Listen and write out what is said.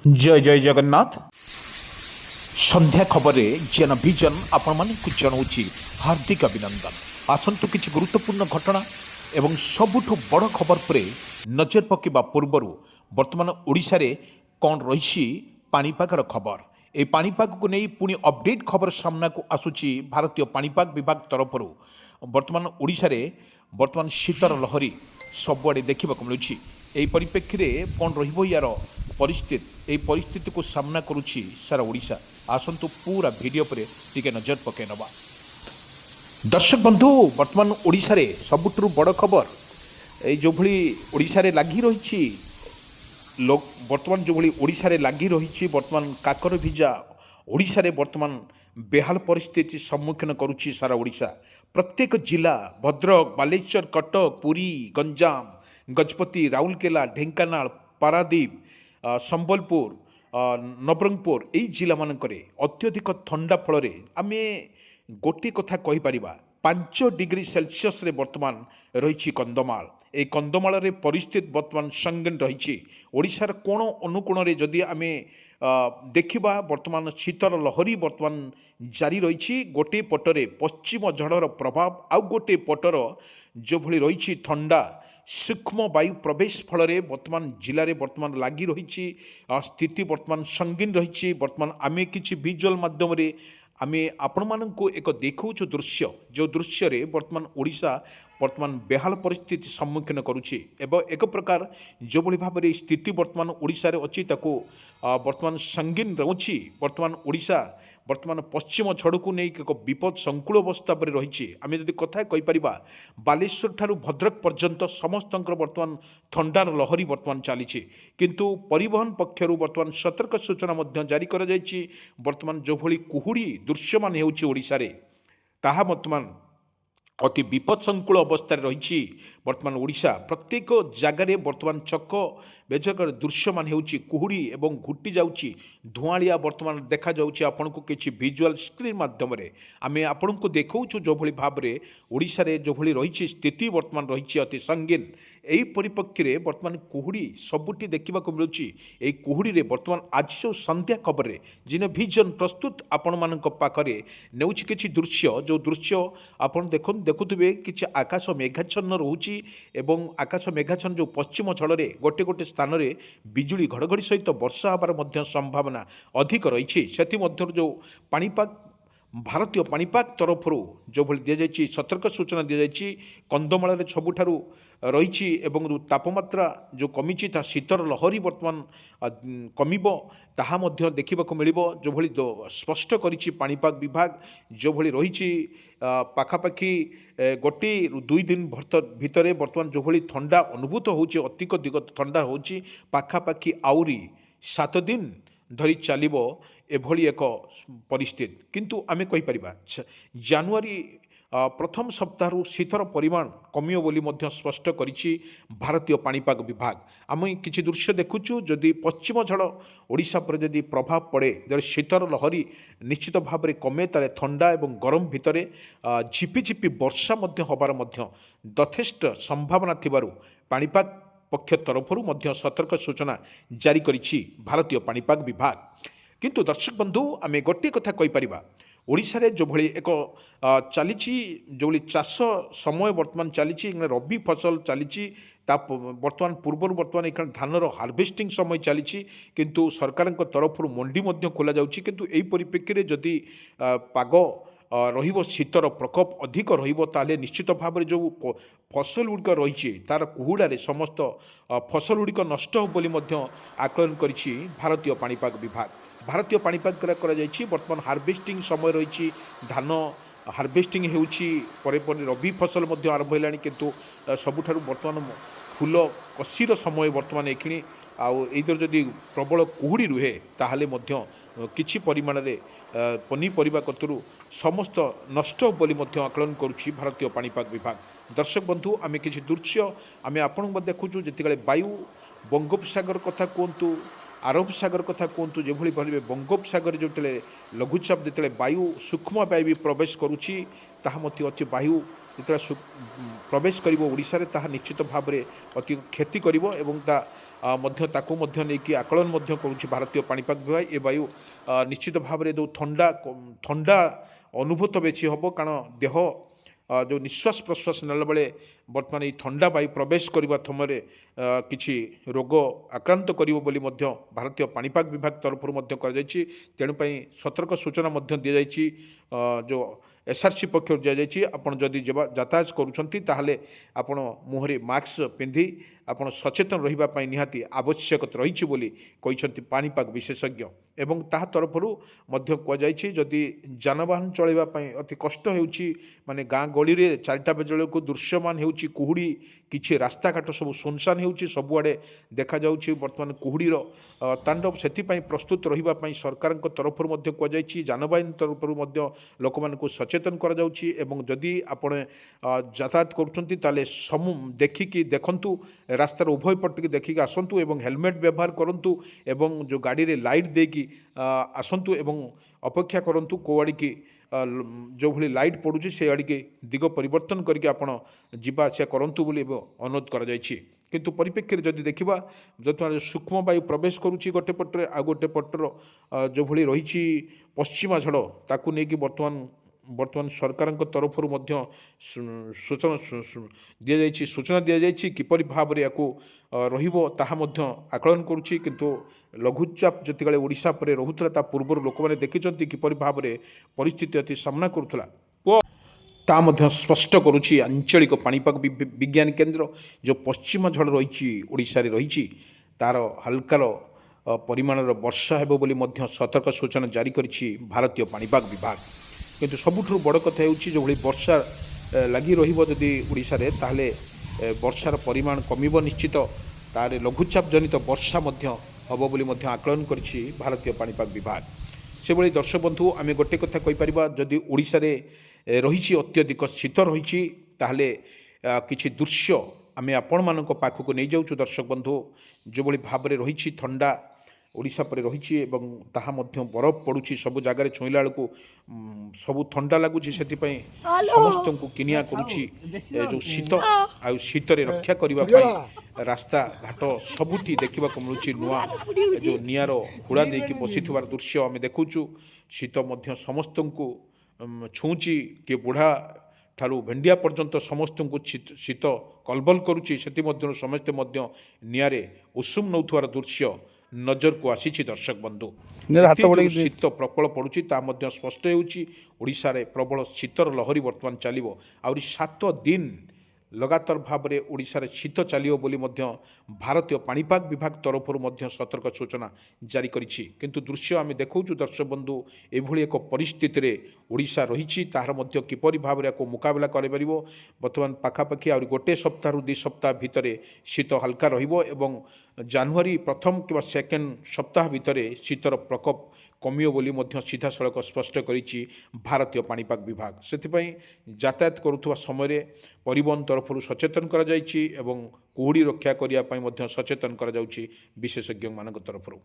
जय जय जगन्नाथ। संध्या खबर जेन विजन आपण मानक जनाऊँगी हार्दिक अभिनंदन। आसतु किसी गुरुत्वपूर्ण घटना एवं सबुठ बड़ खबर पर नजर पकड़ा पूर्वर वर्तमान ओडिशा रे कौन रही पाणीपागर खबर। ए पाणीपाग को नहीं पुणी अपडेट खबर सामना को आसूची भारतीय पाणीपाग विभाग तरफ वर्तमान ओडिशा रे वर्तमान शीतर लहरी सबुआड़े देखा मिलूँ। यही परिप्रेक्षी में कौन रही परिस्थिति को सामना करुच्ची सारा ओडिशा। आसतु पूरा वीडियो पर टिके नजर पकई नवा। दर्शक बंधु वर्तमान ओडिशा रे सबुठु बड़ खबर जो भली ओडिशा रे लागी रही लोक वर्तमान जो भली ओडिशा रे लागी रही वर्तमान काकर भिजा ओडिशा रे वर्तमान बेहाल परिस्थिति सम्मुखीन करुच्ची सारा ओडिशा। प्रत्येक जिला भद्रक बालेश्वर कटक पुरी गंजाम गजपति राउरकेला ढेंकानाल पारादीप संबलपुर नवरंगपुर यही जिला मानक अत्यधिक ठंडा फल आम गोटे कथा कहीपर 5 डिग्री सेल्सियस रे वर्तमान रही कंधमाल। ये कंधमाल रे परिस्थिति वर्तमान संगीन रही। ओडिशार कोण अनुकोण रे जदि आम देखा वर्तमान शीतर लहरी वर्तमान जारी रही। गोटे पटरे पश्चिम झड़र प्रभाव आउ गोटे पटर जो भली रही ठंडा सूक्ष्म वायु प्रवेश फल वर्तमान जिले में वर्तमान लगी रही स्थिति वर्तमान संगीन रही। वर्तमान आम कि विजुअल माध्यम आम आपण मानक एक देखा दृश्य जो दृश्य रे वर्तमान ओडिशा वर्तमान बेहाल परिस्थिति सम्मुखीन करुच्ची एवं एक प्रकार जो भली भाव में स्थिति वर्तमान ओडिशा रे अच्छी ताको वर्तमान संगीन रोची। वर्तमान ओडिशा वर्तमान पश्चिम झड़ को नहीं एक विपद संकुल अवस्था पर रही। आम जब कथा कहीपर बालेश्वर ठारू भद्रक पर्यंत समस्त वर्तमान ठंडार लहरी वर्तमान चली किंतु परिवहन पक्षर वर्तमान सतर्क सूचना जारी कर वर्तमान जो भली कुहुड़ी दृश्यमान होशार ताहा वर्तमान अति विपद संकुल अवस्था रही। वर्तमान ओडिशा प्रत्येक जगार वर्तमान छक बेजक दृश्यमान होची कुहुड़ी एवं घुटी जाउची धुआलिया वर्तमान देखा जाउची। आपन को किछि विजुअल स्क्रीन माध्यम रे आमे आपन को देखौछु जो भली भाव रे ओडिशा रे जो भली रही स्थिति वर्तमान रही अति संगीन। एही परिप्रेक्षी रे वर्तमान कुहुड़ी सबुटी देखा मिलूँ। एही कुहुड़ी रे वर्तमान आज जो संध्या खबर रे जिन विजन प्रस्तुत आपण मानक पाखरे नेउछि किछि दृश्य जो दृश्य आपन देखुथिबे किछि आकाश मेघाच्छन्न रहुछि एवं आकाश मेघाच्छन्न जो पश्चिम झड़े गोटे गोटे स्थान रे बिजुली घड़घड़ी सहित वर्षा हबार मध्य संभावना अधिक रही। सेति मध्य जो पाणीपाग भारतीय पाणीपाग तरफ जो भली दि जाइए सतर्क सूचना दि जाइए कंधमाल सबुठारु रही एवं तापमात्रा जो कमी शीतर लहरी वर्तमान कमिब ताहा मध्य देखा मिल जो भली स्पष्ट करिछि पाणीपाग विभाग जो भली रही पाखापाखि गोटे 2 दिन भितर वर्तमान जो भली ठंडा अनुभूत होछि अतिक दिग ठंडा होछि पाखापाखि आउरी 7 दिन धरी चलिबो एभली एक परिस्थिति। किंतु आमे कहीपर जानुआरी प्रथम सप्ताह शीतर परिमाण कमियो बोली मध्य स्पष्ट करिछि भारतीय पाणीपाग विभाग। आम किछि दृश्य देखुछु जदि पश्चिम झड़ ओडिशा पर जदि प्रभाव पड़े जब शीतर लहरी निश्चित भाव में कमे ताले ठंडा एवं गरम भितर झिपिझिपि वर्षा मध्य हबार मध्य यथेष्ट संभावना थिबारु पाणीपाग पक्ष तरफरु मध्य सतर्क सूचना जारी करिछि भारतीय पाणीपाग विभाग। किंतु दर्शक बंधु आमे गोटे कथा कहीपर ओडिशा रे जो भली एक चली जो भली चाष समय वर्तमान चली रबी फसल चली वर्तमान पूर्वर वर्तमान ये धानर हार्वेस्टिंग समय चली किंतु सरकार तरफ मंडी खोल जाउछि। किंतु एही परिप्रेक्षी रे जदि पाग रहिबो शीतर प्रकोप अधिक रहिबो ताले निश्चित भाव में जो फसल गुड़िक रही तार कुहुड़ारे समस्त फसल गुड़िक नष्ट हो बोली मध्य आकलन करिछि भारतीय पाणीपाग विभाग। भारतीय पाणीपाग करा जाइछि वर्तमान हार्वेस्टिंग समय रही धान हार्वेस्टिंग होउछि परे परे रबी फसल मध्य आरंभ होलानी किंतु सबुठारु वर्तमान फूल कसीर समय वर्तमान एखिणी आउर जदि प्रबल कुहुड़ी रुहे ताहले मध्य किछि परिमाण रे पनीपरिबा कतरु समस्त नष्ट बोली मध्य आकलन करुछि भारतीय पाणीपाग विभाग। दर्शक बंधु आमे किछि दृश्य आमे आपन देखुछु जेतिगले वायु बंगोपसागर कथा कहतु आरब सागर कथा कहतु जो भली भाव बंगोपसागर जो लघुचाप जो वायु सूक्ष्म वायु भी प्रवेश करुच्ची ताहा मध्य अच्छी वायु जो प्रवेश कर ओडिशा रे ताहा निश्चित भाव में अति क्षति करिवो एवं ता ନେଇକି ଆକଳନ କରୁଛି ଭାରତୀୟ ପାଣିପାଗ ବିଭାଗ। ଏ ବାୟୁ ନିଶ୍ଚିତ ଭାବରେ ଯେଉଁ ଥଣ୍ଡା ଅନୁଭୂତ ବେଶୀ ହେବ, କାରଣ ଦେହ ଯେଉଁ ନିଶ୍ୱାସ ପ୍ରଶ୍ୱାସ ନେଲାବେଳେ ବର୍ତ୍ତମାନ ଏହି ଥଣ୍ଡା ବାୟୁ ପ୍ରବେଶ କରିବା ସମୟରେ କିଛି ରୋଗ ଆକ୍ରାନ୍ତ କରିବ ବୋଲି ମଧ୍ୟ ଭାରତୀୟ ପାଣିପାଗ ବିଭାଗ ତରଫରୁ ମଧ୍ୟ କରାଯାଇଛି। ତେଣୁ ପାଇଁ ସତର୍କ ସୂଚନା ମଧ୍ୟ ଦିଆଯାଇଛି। ଯେଉଁ ଏସ୍ଆର୍ସି ପକ୍ଷରୁ ଦିଆଯାଇଛି, ଆପଣ ଯଦି ଯାତାୟାତ କରୁଛନ୍ତି ତାହେଲେ ଆପଣ ମୁହଁରେ ମାସ୍କ ପିନ୍ଧି ଆପଣ ସଚେତନ ରହିବା ପାଇଁ ନିହାତି ଆବଶ୍ୟକତା ରହିଛି ବୋଲି କହିଛନ୍ତି ପାଣିପାଗ ବିଶେଷଜ୍ଞ। ଏବଂ ତାହା ତରଫରୁ ମଧ୍ୟ କୁହାଯାଇଛି, ଯଦି ଯାନବାହନ ଚଳାଇବା ପାଇଁ ଅତି କଷ୍ଟ ହେଉଛି, ମାନେ ଗାଁ ଗହଳିରେ 4ଟା ବେଳକୁ ଦୃଶ୍ୟମାନ ହେଉଛି କୁହୁଡ଼ି, କିଛି ରାସ୍ତାଘାଟ ସବୁ ସୁନସାନ ହେଉଛି, ସବୁଆଡ଼େ ଦେଖାଯାଉଛି ବର୍ତ୍ତମାନ କୁହୁଡ଼ିର ତାଣ୍ଡବ। ସେଥିପାଇଁ ପ୍ରସ୍ତୁତ ରହିବା ପାଇଁ ସରକାରଙ୍କ ତରଫରୁ ମଧ୍ୟ କୁହାଯାଇଛି। ଯାନବାହନ ତରଫରୁ ମଧ୍ୟ ଲୋକମାନଙ୍କୁ ସଚେତନ କରାଯାଉଛି। ଏବଂ ଯଦି ଆପଣ ଯାତାୟାତ କରୁଛନ୍ତି ତାହେଲେ ଦେଖିକି ଦେଖନ୍ତୁ, ରାସ୍ତାର ଉଭୟ ପଟିକି ଦେଖିକି ଆସନ୍ତୁ ଏବଂ ହେଲମେଟ୍ ବ୍ୟବହାର କରନ୍ତୁ ଏବଂ ଯେଉଁ ଗାଡ଼ିରେ ଲାଇଟ୍ ଦେଇକି ଆସନ୍ତୁ ଏବଂ ଅପେକ୍ଷା କରନ୍ତୁ କେଉଁଆଡ଼ିକି ଯେଉଁଭଳି ଲାଇଟ୍ ପଡ଼ୁଛି ସେ ଆଡ଼ିକି ଦିଗ ପରିବର୍ତ୍ତନ କରିକି ଆପଣ ଯିବା ଆସିବା କରନ୍ତୁ ବୋଲି ଅନୁରୋଧ କରାଯାଇଛି। କିନ୍ତୁ ପରିପ୍ରେକ୍ଷୀରେ ଯଦି ଦେଖିବା, ବର୍ତ୍ତମାନ ସୂକ୍ଷ୍ମ ବାୟୁ ପ୍ରବେଶ କରୁଛି ଗୋଟେ ପଟରେ, ଆଉ ଗୋଟେ ପଟର ଯେଉଁଭଳି ରହିଛି ପଶ୍ଚିମା ଝଡ଼, ତାକୁ ନେଇକି ବର୍ତ୍ତମାନ ସରକାରଙ୍କ ତରଫରୁ ମଧ୍ୟ ସୂଚନା ଦିଆଯାଇଛି କିପରି ଭାବରେ ୟାକୁ ରହିବ ତାହା ମଧ୍ୟ ଆକଳନ କରୁଛି। କିନ୍ତୁ ଲଘୁଚାପ ଯେତେବେଳେ ଓଡ଼ିଶା ପରେ ରହୁଥିଲା, ତା ପୂର୍ବରୁ ଲୋକମାନେ ଦେଖିଛନ୍ତି କିପରି ଭାବରେ ପରିସ୍ଥିତି ଅତି ସାମ୍ନା କରୁଥିଲା, ତା ମଧ୍ୟ ସ୍ପଷ୍ଟ କରୁଛି ଆଞ୍ଚଳିକ ପାଣିପାଗ ବିଜ୍ଞାନ କେନ୍ଦ୍ର। ଯେଉଁ ପଶ୍ଚିମ ଝଡ଼ ରହିଛି ଓଡ଼ିଶାରେ ରହିଛି, ତା'ର ହାଲକାର ପରିମାଣର ବର୍ଷା ହେବ ବୋଲି ମଧ୍ୟ ସତର୍କ ସୂଚନା ଜାରି କରିଛି ଭାରତୀୟ ପାଣିପାଗ ବିଭାଗ। କିନ୍ତୁ ସବୁଠାରୁ ବଡ଼ କଥା ହେଉଛି, ଯେଉଁଭଳି ବର୍ଷା ଲାଗି ରହିବ ଯଦି ଓଡ଼ିଶାରେ, ତାହେଲେ ବର୍ଷାର ପରିମାଣ କମିବ ନିଶ୍ଚିତ। ତାହେଲେ ଲଘୁଚାପ ଜନିତ ବର୍ଷା ମଧ୍ୟ ହେବ ବୋଲି ମଧ୍ୟ ଆକଳନ କରିଛି ଭାରତୀୟ ପାଣିପାଗ ବିଭାଗ। ସେଭଳି ଦର୍ଶକ ବନ୍ଧୁ, ଆମେ ଗୋଟେ କଥା କହିପାରିବା, ଯଦି ଓଡ଼ିଶାରେ ରହିଛି ଅତ୍ୟଧିକ ଶୀତ ରହିଛି, ତାହେଲେ କିଛି ଦୃଶ୍ୟ ଆମେ ଆପଣମାନଙ୍କ ପାଖକୁ ନେଇଯାଉଛୁ ଦର୍ଶକ ବନ୍ଧୁ। ଯେଉଁଭଳି ଭାବରେ ରହିଛି ଥଣ୍ଡା ଓଡ଼ିଶା ପରେ ରହିଛି ଏବଂ ତାହା ମଧ୍ୟ ବରଫ ପଡ଼ୁଛି ସବୁ ଜାଗାରେ, ଛୁଇଁଲା ବେଳକୁ ସବୁ ଥଣ୍ଡା ଲାଗୁଛି। ସେଥିପାଇଁ ସମସ୍ତଙ୍କୁ କିନିଆ କରୁଛି ଯେଉଁ ଶୀତ, ଆଉ ଶୀତରେ ରକ୍ଷା କରିବା ପାଇଁ ରାସ୍ତାଘାଟ ସବୁଠି ଦେଖିବାକୁ ମିଳୁଛି ନୂଆ ଯେଉଁ ନିଆଁର ହୁଡ଼ା ଦେଇକି ବସିଥିବାର ଦୃଶ୍ୟ ଆମେ ଦେଖୁଛୁ। ଶୀତ ମଧ୍ୟ ସମସ୍ତଙ୍କୁ ଛୁଉଁଛି, କିଏ ବୁଢ଼ା ଠାରୁ ଭେଣ୍ଡିଆ ପର୍ଯ୍ୟନ୍ତ ସମସ୍ତଙ୍କୁ ଶୀତ କଲବଲ କରୁଛି। ସେଥିମଧ୍ୟରୁ ସମସ୍ତେ ମଧ୍ୟ ନିଆଁରେ ଉଷୁମ ନେଉଥିବାର ଦୃଶ୍ୟ ନଜରକୁ ଆସିଛି ଦର୍ଶକ ବନ୍ଧୁ। ଶୀତ ପ୍ରବଳ ପଡ଼ୁଛି ତାହା ମଧ୍ୟ ସ୍ପଷ୍ଟ ହେଉଛି। ଓଡ଼ିଶାରେ ପ୍ରବଳ ଶୀତର ଲହରୀ ବର୍ତ୍ତମାନ ଚାଲିବ, ଆହୁରି 7 ଦିନ ଲଗାତାର ଭାବରେ ଓଡ଼ିଶାରେ ଶୀତ ଚାଲିବ ବୋଲି ମଧ୍ୟ ଭାରତୀୟ ପାଣିପାଗ ବିଭାଗ ତରଫରୁ ମଧ୍ୟ ସତର୍କ ସୂଚନା ଜାରି କରିଛି। କିନ୍ତୁ ଦୃଶ୍ୟ ଆମେ ଦେଖାଉଛୁ ଦର୍ଶକ ବନ୍ଧୁ, ଏଭଳି ଏକ ପରିସ୍ଥିତିରେ ଓଡ଼ିଶା ରହିଛି, ତାହାର ମଧ୍ୟ କିପରି ଭାବରେ ଏହାକୁ ମୁକାବିଲା କରିପାରିବ। ବର୍ତ୍ତମାନ ପାଖାପାଖି ଆହୁରି 1 ସପ୍ତାହରୁ 2 ସପ୍ତାହ ଭିତରେ ଶୀତ ହାଲକା ରହିବ ଏବଂ ଜାନୁଆରୀ ପ୍ରଥମ କିମ୍ବା ସେକେଣ୍ଡ ସପ୍ତାହ ଭିତରେ ଶୀତର ପ୍ରକୋପ କମିବ ବୋଲି ମଧ୍ୟ ସିଧାସଳଖ ସ୍ପଷ୍ଟ କରିଛି ଭାରତୀୟ ପାଣିପାଗ ବିଭାଗ। ସେଥିପାଇଁ ଯାତାୟାତ କରୁଥିବା ସମୟରେ ପରିବହନ ତରଫରୁ ସଚେତନ କରାଯାଇଛି ଏବଂ କୁହୁଡ଼ି ରକ୍ଷା କରିବା ପାଇଁ ମଧ୍ୟ ସଚେତନ କରାଯାଉଛି ବିଶେଷଜ୍ଞମାନଙ୍କ ତରଫରୁ।